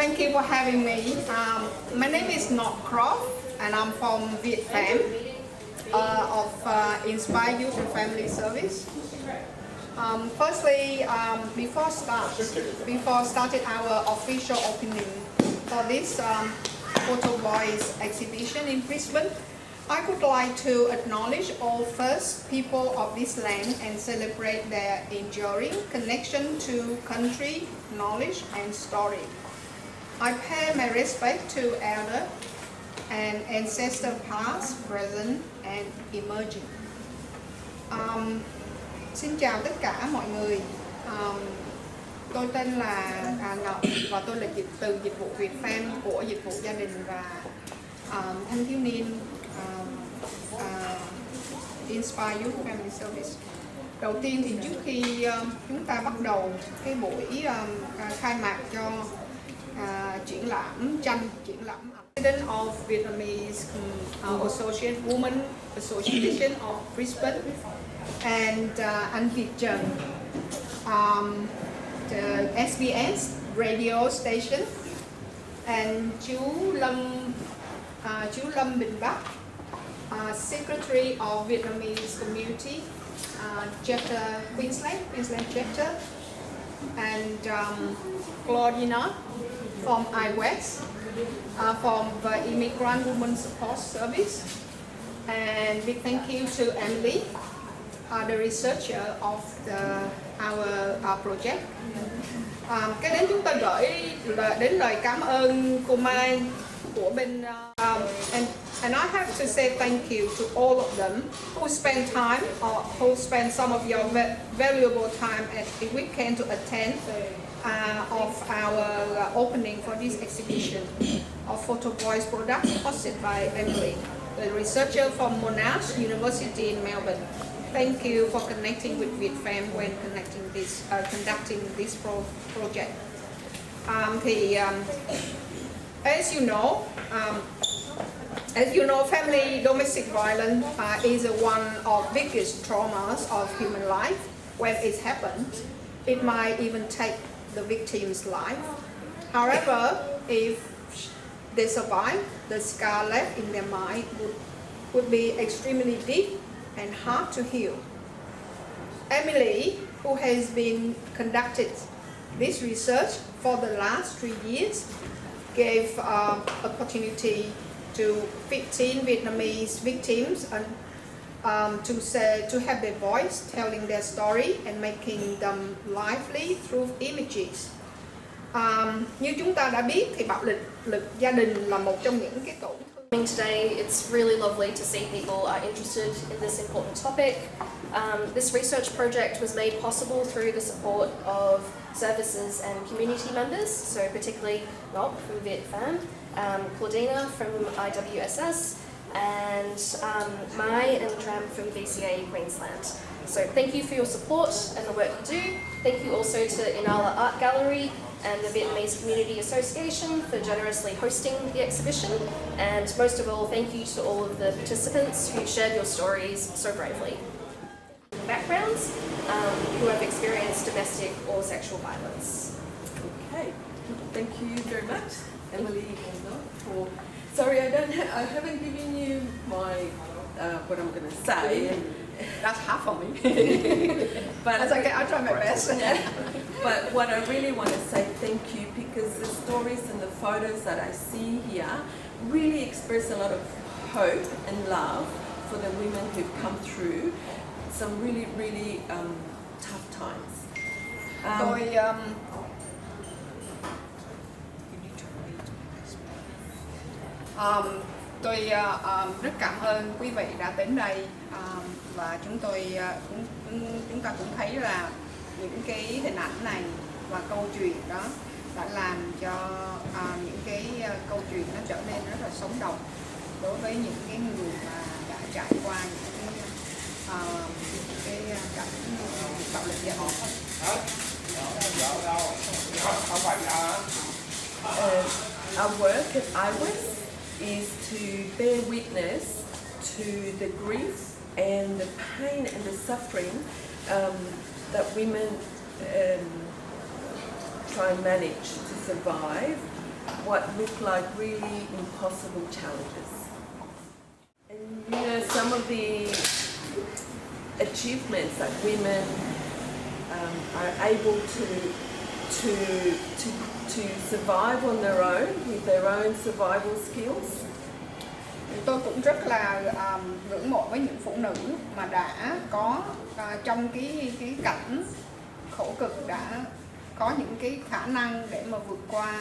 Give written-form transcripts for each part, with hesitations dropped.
Thank you for having me. My name is Ngọc Croft and I'm from Vietnam of Inspire Youth and Family Service. Firstly, before starting our official opening for this Photo Voice exhibition in Brisbane, I would like to acknowledge all first people of this land and celebrate their enduring connection to country, knowledge and story. I pay my respect to elder and ancestor past, present and emerging. Xin chào tất cả mọi người. Tôi tên là Ngọc và tôi là từ dịch vụ Việt Fan của dịch vụ gia đình và thanh thiếu niên Inspire Youth Family Service. Đầu tiên thì trước khi chúng ta bắt đầu cái buổi khai mạc cho triển lãm tranh, triển lãm President of Vietnamese Women Association of Brisbane and anh Việt Trần, the SBS radio station, and chú Lâm Bình Bắc, Secretary of Vietnamese Community, chapter Queensland chapter, and Claudina from iWest, from the Immigrant Women Support Service, and big thank you to Emily, the researcher of our project. Cái đến chúng ta gửi đến lời cảm ơn cô Mai của bên and I have to say thank you to all of them who spend time or who spend some of your valuable time at the weekend to attend of our opening for this exhibition of Photo Voice products hosted by Emily, the researcher from Monash University in Melbourne. Thank you for connecting with VietFam when conducting this project. As you know, family domestic violence is one of biggest traumas of human life. When it happens, it might even take the victim's life. However, if they survive, the scar left in their mind would be extremely deep and hard to heal. Emily, who has been conducted this research for the last 3 years, gave opportunity to 15 Vietnamese victims to have their voice, telling their story and making them lively through images. Như chúng ta đã biết thì bạo lực gia đình là một trong những cái tổn thương. Today, it's really lovely to see people are interested in this important topic. This research project was made possible through the support of services and community members, so particularly Ngọc from VietFam, Claudina from IWSS, and Mai and Tram from VCA Queensland. So thank you for your support and the work you do. Thank you also to Inala Art Gallery and the Vietnamese Community Association for generously hosting the exhibition. And most of all, thank you to all of the participants who shared your stories so bravely. Backgrounds who have experienced domestic or sexual violence. Okay, thank you very much, Emily and Ngọc, for. Sorry, I haven't given you my what I'm going to say. That's half of me. But that's okay. I'll try my best. But what I really want to say thank you, because the stories and the photos that I see here really express a lot of hope and love for the women who've come through some really tough times. Tôi rất cảm ơn quý vị đã đến đây và chúng ta cũng thấy là những cái hình ảnh này và câu chuyện đó đã làm cho những cái câu chuyện nó trở nên rất là sống động đối với những cái người mà đã trải qua những cái cảnh bạo lực gia đình. Our work at iWest is to bear witness to the grief and the pain and the suffering that women try and manage to survive what look like really impossible challenges. And you know, some of the achievements that women are able to survive on their own with their own survival skills. Tôi cũng rất là ngưỡng mộ với những phụ nữ mà đã có trong cái cảnh khổ cực đã có những cái khả năng để mà vượt qua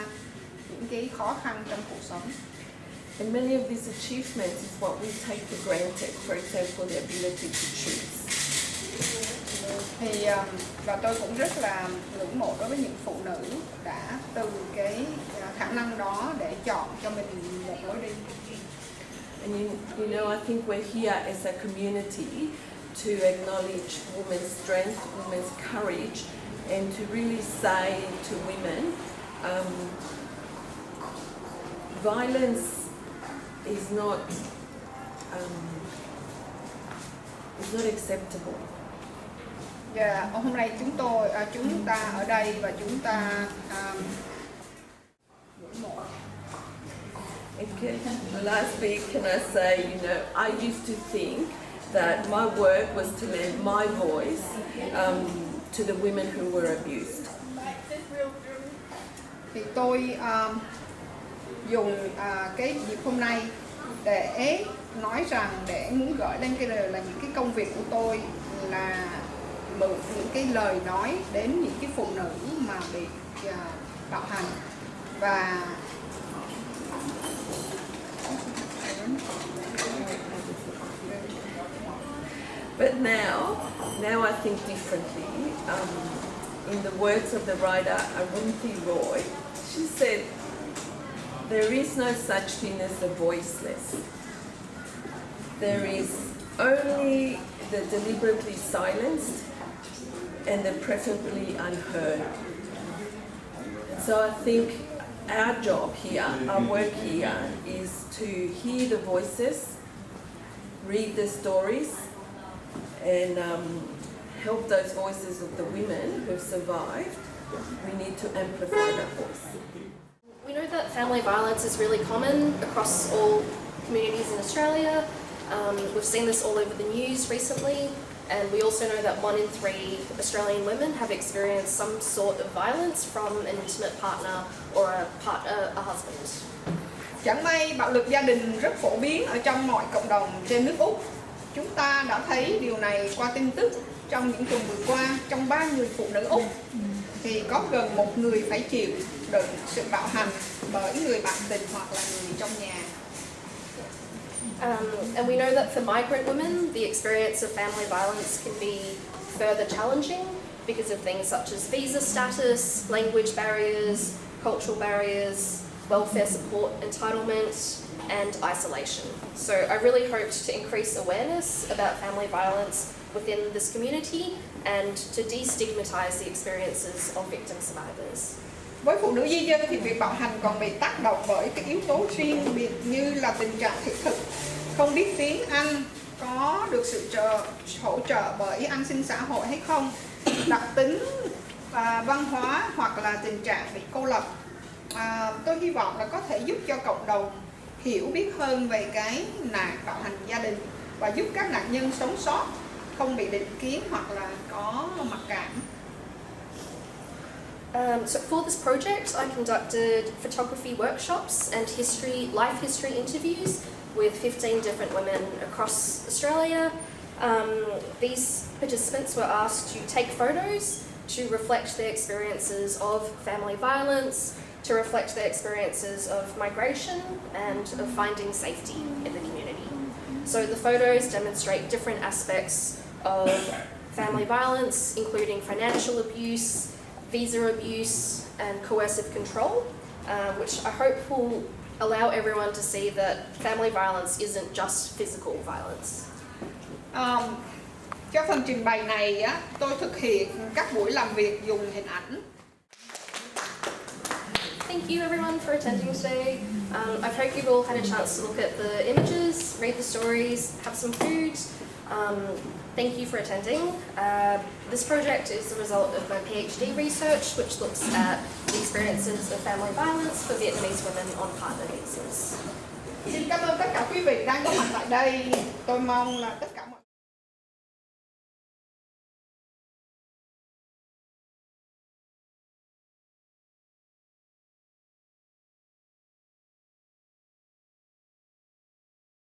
những cái khó khăn trong cuộc sống. And many of these achievements is what we take for granted. For example, the ability to choose. Thì và tôi cũng rất là ngưỡng mộ đối với những phụ nữ đã từ cái khả năng đó để chọn cho mình một lối đi. And you know, I think we're here as a community to acknowledge women's strength, women's courage, and to really say to women, violence is not acceptable. Và hôm nay chúng ta ở đây và chúng ta ngưỡng mộ. Okay. Lastly, can I say, you know, I used to think that my work was to lend my voice to the women who were abused. Thì tôi dùng cái dịp hôm nay để nói rằng, để muốn gửi lên cái lời là những cái công việc của tôi là mượn những cái lời nói đến những cái phụ nữ mà bị bạo hành và But now I think differently. In the words of the writer Arundhati Roy, she said, "There is no such thing as the voiceless. There is only the deliberately silenced and the preferably unheard." So I think our job here, our work here, is to hear the voices, read the stories, and help those voices of the women who have survived. We need to amplify that voice. We know that family violence is really common across all communities in Australia. We've seen this all over the news recently, and we also know that 1 in 3 Australian women have experienced some sort of violence from an intimate partner or a husband. chẳng may bạo lực gia đình rất phổ biến ở trong mọi cộng đồng trên nước Úc. Chúng ta đã thấy điều này qua tin tức trong những tuần vừa qua. Trong 3 người phụ nữ Úc thì có gần 1 người phải chịu đựng sự bạo hành bởi người bạn tình hoặc là người trong nhà. And we know that for migrant women, the experience of family violence can be further challenging because of things such as visa status, language barriers, cultural barriers, welfare support entitlement, and isolation. So I really hoped to increase awareness about family violence within this community and to destigmatise the experiences of victim survivors. Với phụ nữ di dân thì việc bạo hành còn bị tác động bởi các yếu tố riêng biệt như là tình trạng thị thực, không biết tiếng Anh, có được sự hỗ trợ bởi an sinh xã hội hay không, đặc tính văn hóa hoặc là tình trạng bị cô lập. Tôi hy vọng là có thể giúp cho cộng đồng hiểu biết hơn về cái nạn bạo hành gia đình và giúp các nạn nhân sống sót, không bị định kiến hoặc là có mặc cảm. So for this project, I conducted photography workshops and life history interviews with 15 different women across Australia. These participants were asked to take photos to reflect their experiences of family violence, to reflect their experiences of migration and of finding safety in the community. So the photos demonstrate different aspects of family violence, including financial abuse, visa abuse and coercive control, which I hope will allow everyone to see that family violence isn't just physical violence. Cho phần trình bày này tôi thực hiện các buổi làm việc dùng hình ảnh. Thank you everyone for attending today. I hope you've all had a chance to look at the images, read the stories, have some food. Thank you for attending. This project is the result of my PhD research, which looks at the experiences of family violence for Vietnamese women on partner visas. Xin cảm ơn tất cả quý vị đang có mặt tại đây. Tôi mong là tất cả mọi